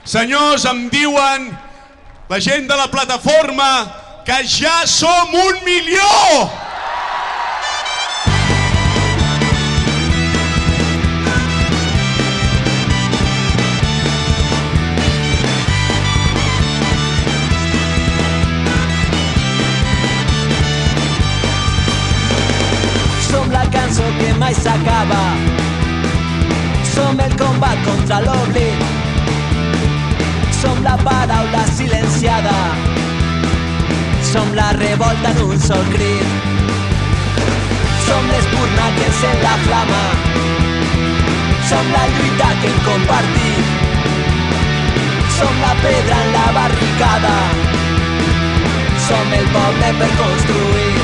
Senyors, em diuen la gent de la plataforma que ja som 1 milió! Som la cançó que mai s'acaba. Som el combat contra l'oblit. Som la paraula silenciada. Som la revolta en un sol crit. Som l'espurna que encén la flama. Som la lluita que hem compartit. Som la pedra en la barricada. Som el poble per construir.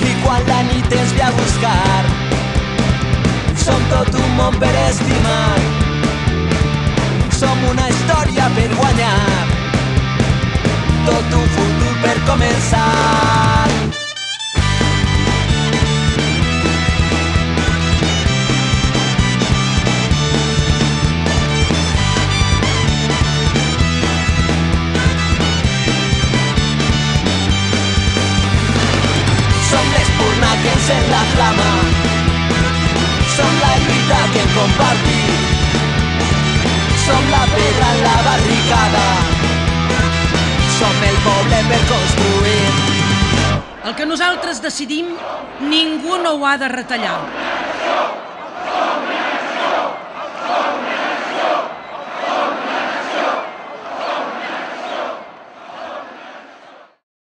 I quan la nit ens ve a buscar, som tot un món per estimar. Som una història per guanyar, tot un futur per començar. Som l'espurna que encén la flama. Som la lluita que hem compartit. Som la pedra en la barricada. Som el poble per construir. El que nosaltres decidim, ningú no ho ha de retallar.